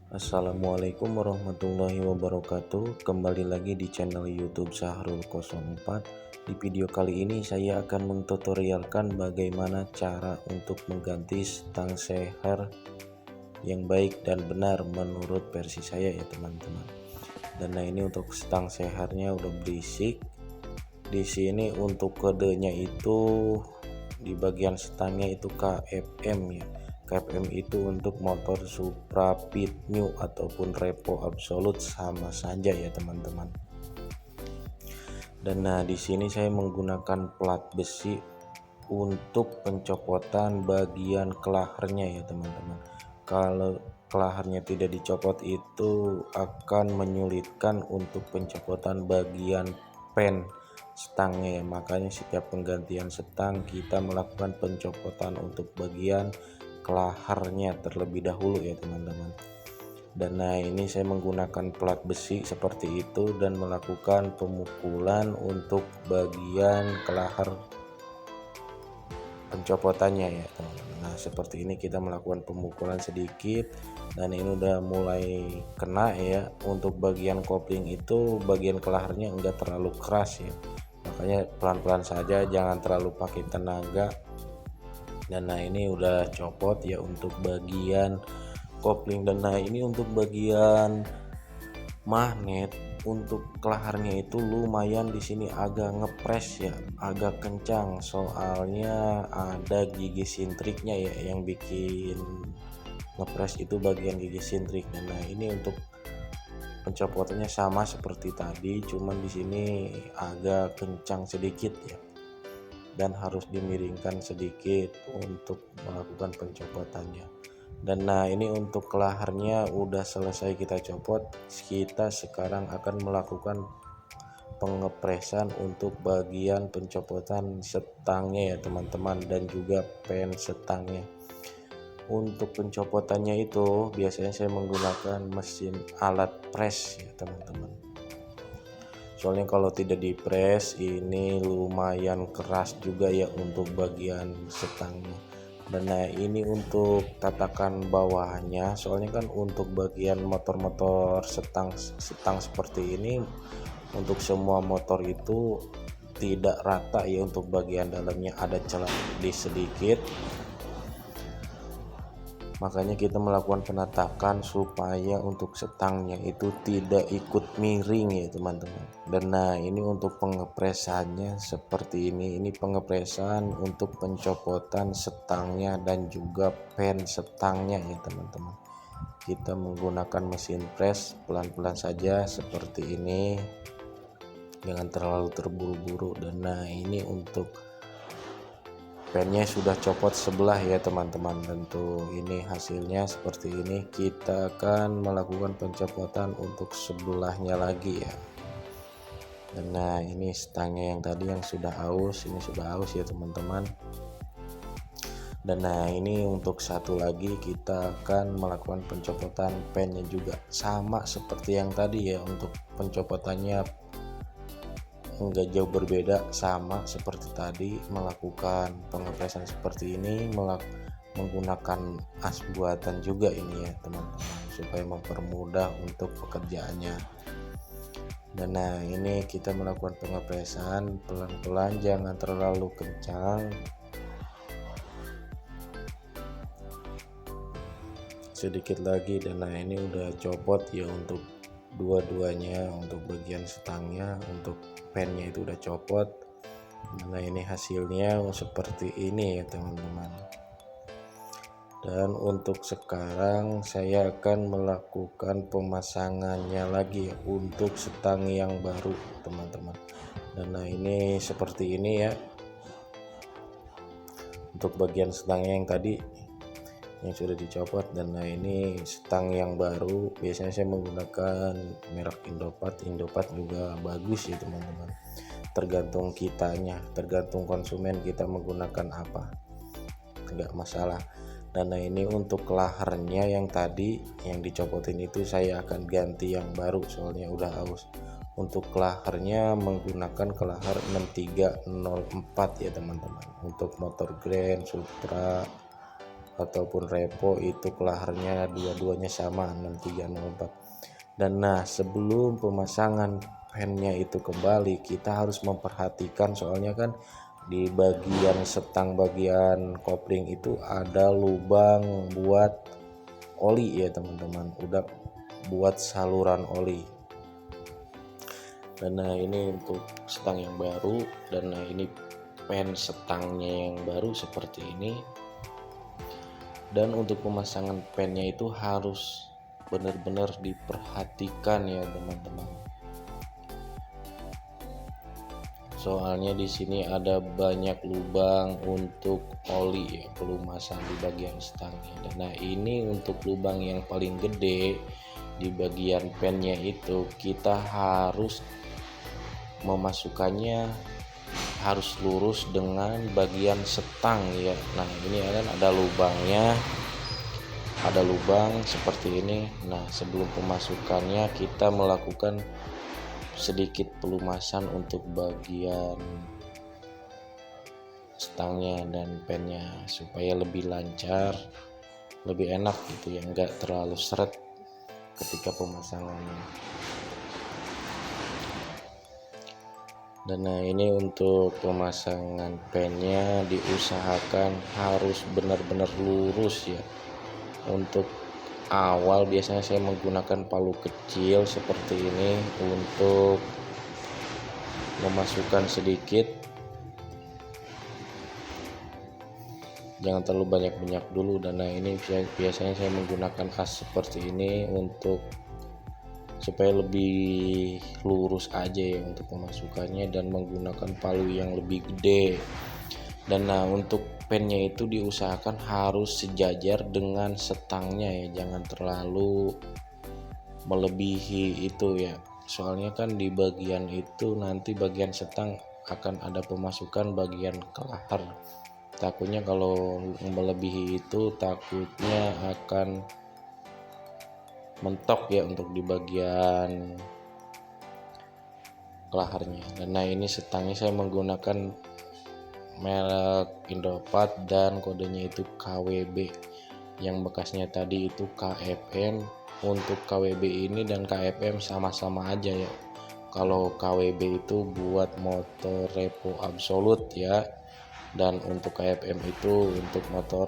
Assalamualaikum warahmatullahi wabarakatuh. Kembali lagi di channel YouTube Sahrul 04. Di video kali ini saya akan mengtutorialkan bagaimana cara untuk mengganti stang seher yang baik dan benar menurut versi saya ya teman-teman. Dan nah ini untuk stang sehernya udah berisik. Di sini untuk kodenya itu di bagian stangnya itu KFM ya. KFM itu untuk motor Supra Pit New ataupun Repo Absolute sama saja ya teman-teman. Dan nah di sini saya menggunakan plat besi untuk pencopotan bagian kelaharnya ya teman-teman. Kalau kelaharnya tidak dicopot itu akan menyulitkan untuk pencopotan bagian pen stangnya ya. Makanya setiap penggantian stang kita melakukan pencopotan untuk bagian kelaharnya terlebih dahulu ya teman-teman. Dan nah ini saya menggunakan plat besi seperti itu dan melakukan pemukulan untuk bagian kelahar pencopotannya ya teman-teman. Nah seperti ini kita melakukan pemukulan sedikit dan ini udah mulai kena ya. Untuk bagian kopling itu bagian kelaharnya enggak terlalu keras ya, makanya pelan-pelan saja, jangan terlalu pakai tenaga. Dan nah ini udah copot ya untuk bagian kopling. Dan nah ini untuk bagian magnet untuk kelaharnya itu lumayan di sini agak ngepres ya, agak kencang, soalnya ada gigi sintriknya ya yang bikin ngepres itu bagian gigi sintrik. Dan nah ini untuk pencopotannya sama seperti tadi, cuman di sini agak kencang sedikit ya dan harus dimiringkan sedikit untuk melakukan pencopotannya. Dan nah ini untuk kelaharnya udah selesai kita copot. Kita sekarang akan melakukan pengepresan untuk bagian pencopotan setangnya ya teman-teman, dan juga pen setangnya. Untuk pencopotannya itu biasanya saya menggunakan mesin alat press ya teman-teman, soalnya kalau tidak di press ini lumayan keras juga ya untuk bagian setangnya. Dan nah ini untuk tatakan bawahnya, soalnya kan untuk bagian motor-motor setang seperti ini untuk semua motor itu tidak rata ya, untuk bagian dalamnya ada celah di sedikit, makanya kita melakukan penatakan supaya untuk setangnya itu tidak ikut miring ya teman-teman. Dan nah ini untuk pengepresannya seperti ini pengepresan untuk pencopotan setangnya dan juga pen setangnya ya teman-teman. Kita menggunakan mesin press pelan-pelan saja seperti ini, jangan terlalu terburu-buru. Dan nah ini untuk pennya sudah copot sebelah ya teman-teman. Tentu ini hasilnya seperti ini. Kita akan melakukan pencopotan untuk sebelahnya lagi ya. Dan nah ini stangnya yang tadi yang sudah aus, ini sudah aus ya teman-teman. Dan nah ini untuk satu lagi kita akan melakukan pencopotan pennya juga sama seperti yang tadi ya. Untuk pencopotannya enggak jauh berbeda, sama seperti tadi, melakukan pengepresan seperti ini, menggunakan as buatan juga ini ya teman-teman, supaya mempermudah untuk pekerjaannya. Dan nah ini kita melakukan pengepresan pelan-pelan, jangan terlalu kencang, sedikit lagi. Dan nah ini udah copot ya untuk dua-duanya, untuk bagian stangnya, untuk pennya itu udah copot. Nah ini hasilnya seperti ini ya teman-teman. Dan untuk sekarang saya akan melakukan pemasangannya lagi ya, untuk stang yang baru teman-teman. Dan nah ini seperti ini ya untuk bagian stangnya yang tadi yang sudah dicopot. Dan nah ini stang yang baru, biasanya saya menggunakan merek Indopat juga bagus ya teman-teman, tergantung kitanya, tergantung konsumen kita menggunakan apa, enggak masalah. Dan nah ini untuk kelaharnya yang tadi yang dicopotin itu saya akan ganti yang baru, soalnya udah aus. Untuk kelaharnya menggunakan kelahar 6304 ya teman-teman, untuk motor Grand, Supra, ataupun repo itu kelaharnya dua-duanya sama 6304. Dan nah, sebelum pemasangan pennya itu kembali, kita harus memperhatikan, soalnya kan di bagian setang bagian kopling itu ada lubang buat oli ya teman-teman, udah buat saluran oli. Dan nah, ini untuk setang yang baru, dan nah ini pen setangnya yang baru seperti ini. Dan untuk pemasangan pennya itu harus benar-benar diperhatikan ya teman-teman. Soalnya di sini ada banyak lubang untuk oli ya, pelumasan di bagian stangnya. Dan nah, ini untuk lubang yang paling gede di bagian pennya itu, kita harus memasukkannya harus lurus dengan bagian setang ya. Nah, ini kan ada lubangnya, ada lubang seperti ini. Nah, sebelum pemasukannya kita melakukan sedikit pelumasan untuk bagian stangnya dan pennya supaya lebih lancar, lebih enak gitu ya, enggak terlalu seret ketika pemasangannya. Dan nah, ini untuk pemasangan pennya diusahakan harus benar-benar lurus ya. Untuk awal biasanya saya menggunakan palu kecil seperti ini untuk memasukkan sedikit, jangan terlalu banyak dulu. Dan nah, ini biasanya saya menggunakan as seperti ini untuk supaya lebih lurus aja ya untuk pemasukannya, dan menggunakan palu yang lebih gede. Dan nah, untuk pennya itu diusahakan harus sejajar dengan setangnya ya, jangan terlalu melebihi itu ya, soalnya kan di bagian itu nanti bagian setang akan ada pemasukan bagian kelahar. Takutnya kalau melebihi itu takutnya akan mentok ya untuk di bagian kelaharnya. Dan nah, ini setangnya saya menggunakan merek Indopat dan kodenya itu KWB. Yang bekasnya tadi itu KFM. Untuk KWB ini dan KFM sama-sama aja ya. Kalau KWB itu buat motor repo absolut ya, dan untuk KFM itu untuk motor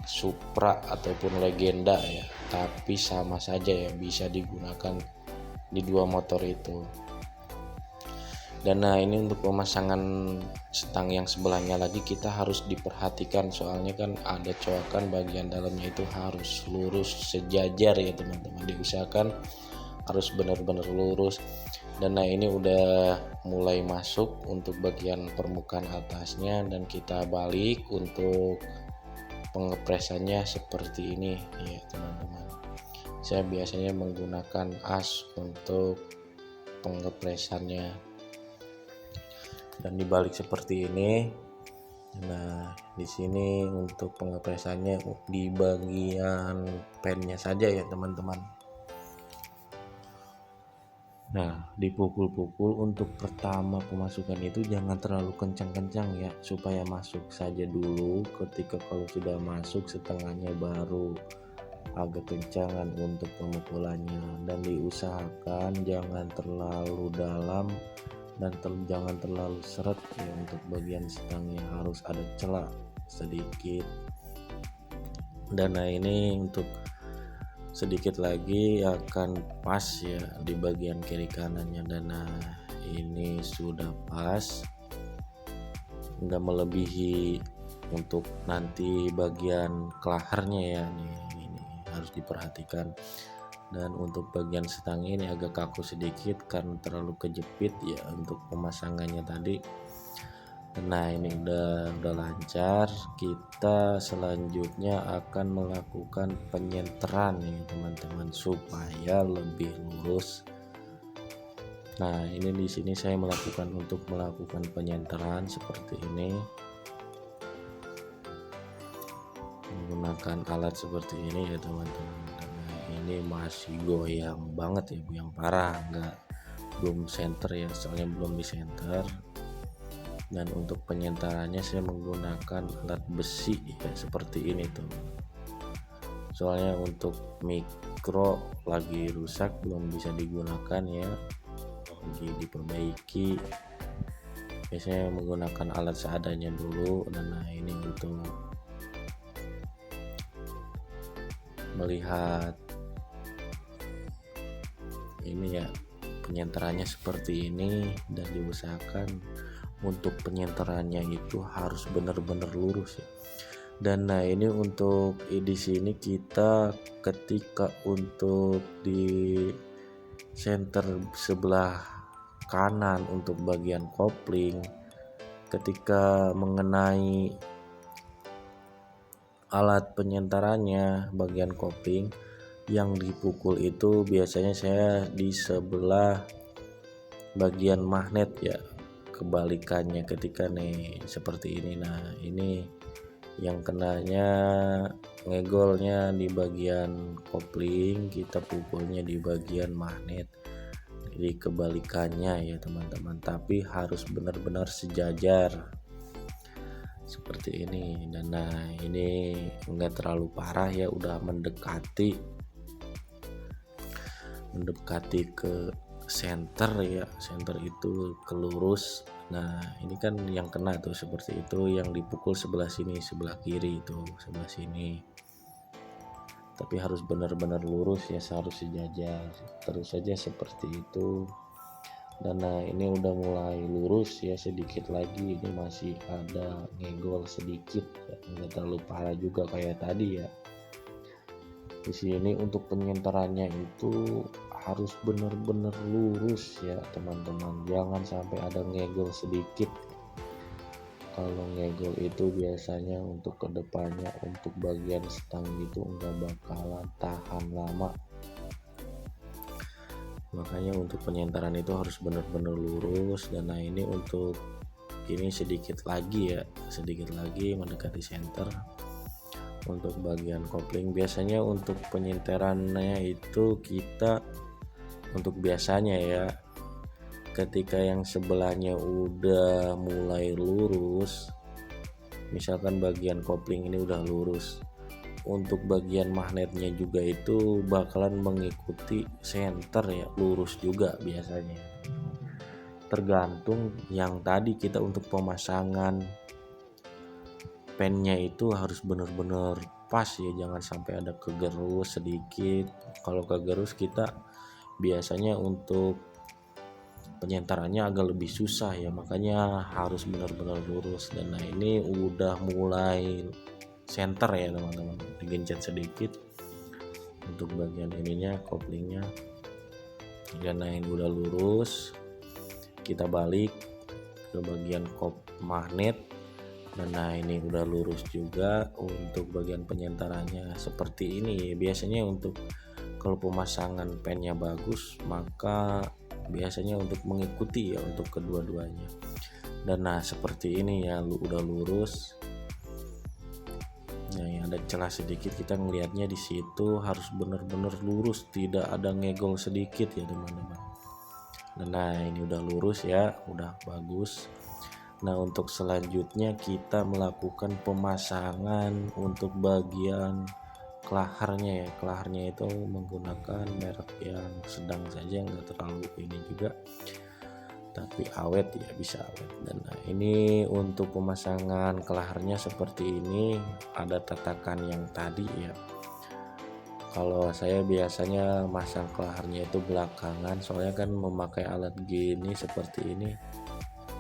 Supra ataupun Legenda ya, tapi sama saja ya, bisa digunakan di dua motor itu. Dan nah, ini untuk pemasangan setang yang sebelahnya lagi kita harus diperhatikan, soalnya kan ada coakan bagian dalamnya itu harus lurus sejajar ya teman-teman, diusahakan harus benar-benar lurus. Dan nah, ini udah mulai masuk untuk bagian permukaan atasnya, dan kita balik untuk pengepresannya seperti ini ya teman-teman. Saya biasanya menggunakan as untuk pengepresannya, dan dibalik seperti ini. Nah, di sini untuk pengepresannya di bagian pennya saja ya teman-teman. Nah, dipukul-pukul untuk pertama pemasukan itu jangan terlalu kencang-kencang ya, supaya masuk saja dulu. Ketika kalau sudah masuk setengahnya baru agak kencangan untuk pemukulannya, dan diusahakan jangan terlalu dalam dan jangan terlalu seret ya. Untuk bagian setangnya harus ada celah sedikit. Dan nah, ini untuk sedikit lagi akan pas ya di bagian kiri kanannya. Dan nah, ini sudah pas, nggak melebihi untuk nanti bagian kelaharnya ya. Ini harus diperhatikan. Dan untuk bagian setangnya ini agak kaku sedikit karena terlalu kejepit ya untuk pemasangannya tadi. Nah, ini udah lancar. Kita selanjutnya akan melakukan penyenteran nih teman-teman supaya lebih lurus. Nah, ini di sini saya melakukan penyenteran seperti ini menggunakan alat seperti ini ya teman-teman. Nah, ini masih goyang banget ya, yang parah, belum center ya, soalnya belum di center. Dan untuk penyentaranya saya menggunakan alat besi ya, seperti ini tuh. Soalnya untuk mikro lagi rusak, belum bisa digunakan ya, lagi diperbaiki. Biasanya menggunakan alat seadanya dulu. Dan nah ini untuk melihat ini ya, penyenterannya seperti ini, dan diusahakan untuk penyenterannya itu harus benar-benar lurus ya. Dan nah ini untuk di sini kita ketika untuk di center sebelah kanan untuk bagian kopling, ketika mengenai alat penyenterannya bagian kopling yang dipukul itu biasanya saya di sebelah bagian magnet ya, kebalikannya ketika nih seperti ini. Nah ini yang kenanya ngegolnya di bagian kopling, kita pukulnya di bagian magnet. Jadi kebalikannya ya teman-teman, tapi harus benar-benar sejajar seperti ini. Dan nah ini enggak terlalu parah ya, udah mendekati ke center ya, center itu ke lurus. Nah ini kan yang kena tuh seperti itu, yang dipukul sebelah sini, sebelah kiri itu sebelah sini, tapi harus benar-benar lurus ya, harus sejajar terus saja seperti itu. Dan nah ini udah mulai lurus ya, sedikit lagi ini masih ada ngegol sedikit ya, nggak terlalu parah juga kayak tadi ya. Di sini untuk penyenterannya itu harus benar-benar lurus ya teman-teman, jangan sampai ada ngegol sedikit. Kalau ngegol itu biasanya untuk kedepannya untuk bagian stang itu enggak bakalan tahan lama. Makanya untuk penyenteran itu harus benar-benar lurus. Dan nah ini untuk ini sedikit lagi ya, sedikit lagi mendekati center untuk bagian kopling. Biasanya untuk penyenterannya itu kita untuk biasanya ya, ketika yang sebelahnya udah mulai lurus, misalkan bagian kopling ini udah lurus, untuk bagian magnetnya juga itu bakalan mengikuti center ya, lurus juga biasanya. Tergantung yang tadi kita untuk pemasangan pennya itu harus benar-benar pas ya, jangan sampai ada kegerus sedikit. Kalau kegerus kita biasanya untuk penyenterannya agak lebih susah ya, makanya harus benar-benar lurus. Dan nah ini udah mulai center ya teman-teman, digencet sedikit untuk bagian ininya, koplingnya. Dan nah ini udah lurus, kita balik ke bagian kop magnet. Dan nah ini udah lurus juga untuk bagian penyenterannya seperti ini. Biasanya untuk kalau pemasangan pennya bagus, maka biasanya untuk mengikuti ya untuk kedua-duanya. Dan nah seperti ini ya, udah lurus. Nah yang ada celah sedikit, kita ngelihatnya di situ harus benar-benar lurus, tidak ada ngegol sedikit ya teman-teman. Dan nah ini udah lurus ya, udah bagus. Nah untuk selanjutnya kita melakukan pemasangan untuk bagian kelaharnya ya. Kelaharnya itu menggunakan merek yang sedang saja, nggak terlalu ini juga, tapi awet ya, bisa awet. Dan nah, ini untuk pemasangan kelaharnya seperti ini, ada tatakan yang tadi ya. Kalau saya biasanya masang kelaharnya itu belakangan, soalnya kan memakai alat gini seperti ini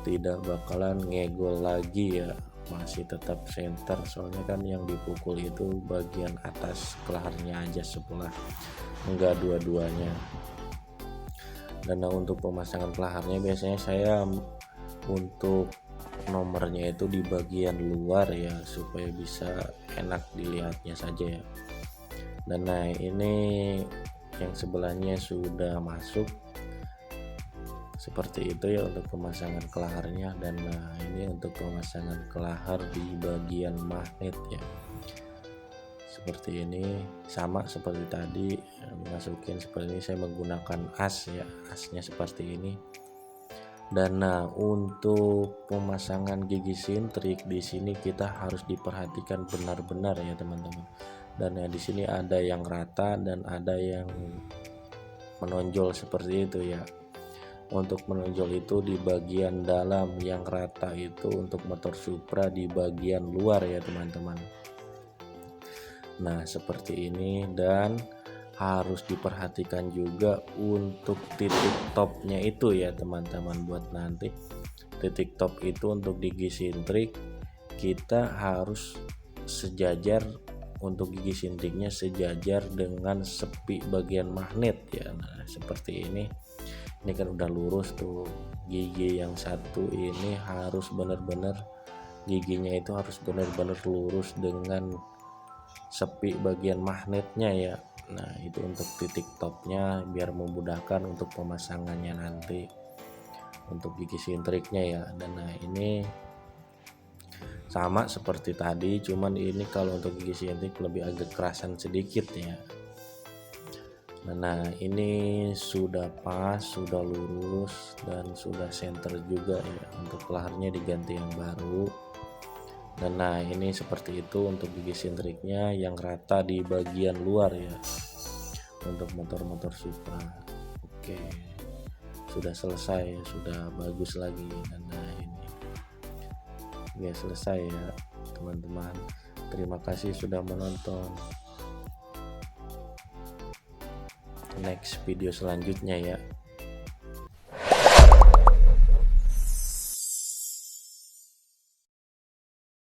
tidak bakalan ngegol lagi ya, masih tetap center. Soalnya kan yang dipukul itu bagian atas kelaharnya aja sebelah, enggak dua-duanya. Dan untuk pemasangan kelaharnya biasanya saya untuk nomornya itu di bagian luar ya, supaya bisa enak dilihatnya saja ya. Dan nah ini yang sebelahnya sudah masuk seperti itu ya untuk pemasangan kelaharnya. Dan nah ini untuk pemasangan kelahar di bagian magnet ya, seperti ini, sama seperti tadi masukin seperti ini. Saya menggunakan as ya, asnya seperti ini. Dan nah, untuk pemasangan gigi sintrik di sini kita harus diperhatikan benar-benar ya teman-teman. Dan ya di sini ada yang rata dan ada yang menonjol seperti itu ya. Untuk menonjol itu di bagian dalam, yang rata itu untuk motor Supra di bagian luar ya teman-teman. Nah seperti ini, dan harus diperhatikan juga untuk titik topnya itu ya teman-teman. Buat nanti titik top itu untuk gigi sintrik kita harus sejajar, untuk gigi sintriknya sejajar dengan sepi bagian magnet ya. Nah seperti ini kan udah lurus tuh, gigi yang satu ini harus benar-benar giginya itu harus benar-benar lurus dengan sepi bagian magnetnya ya. Nah itu untuk titik topnya biar memudahkan untuk pemasangannya nanti untuk gigi sintriknya ya. Dan nah ini sama seperti tadi, cuman ini kalau untuk gigi sintrik lebih agak kerasan sedikit ya. Nah ini sudah pas, sudah lurus, dan sudah center juga ya. Untuk lehernya diganti yang baru. Dan nah ini seperti itu untuk gigi sintriknya yang rata di bagian luar ya, untuk motor-motor Supra. Oke, sudah selesai, sudah bagus lagi. Dan nah ini ya selesai ya teman-teman. Terima kasih sudah menonton. Next video selanjutnya ya.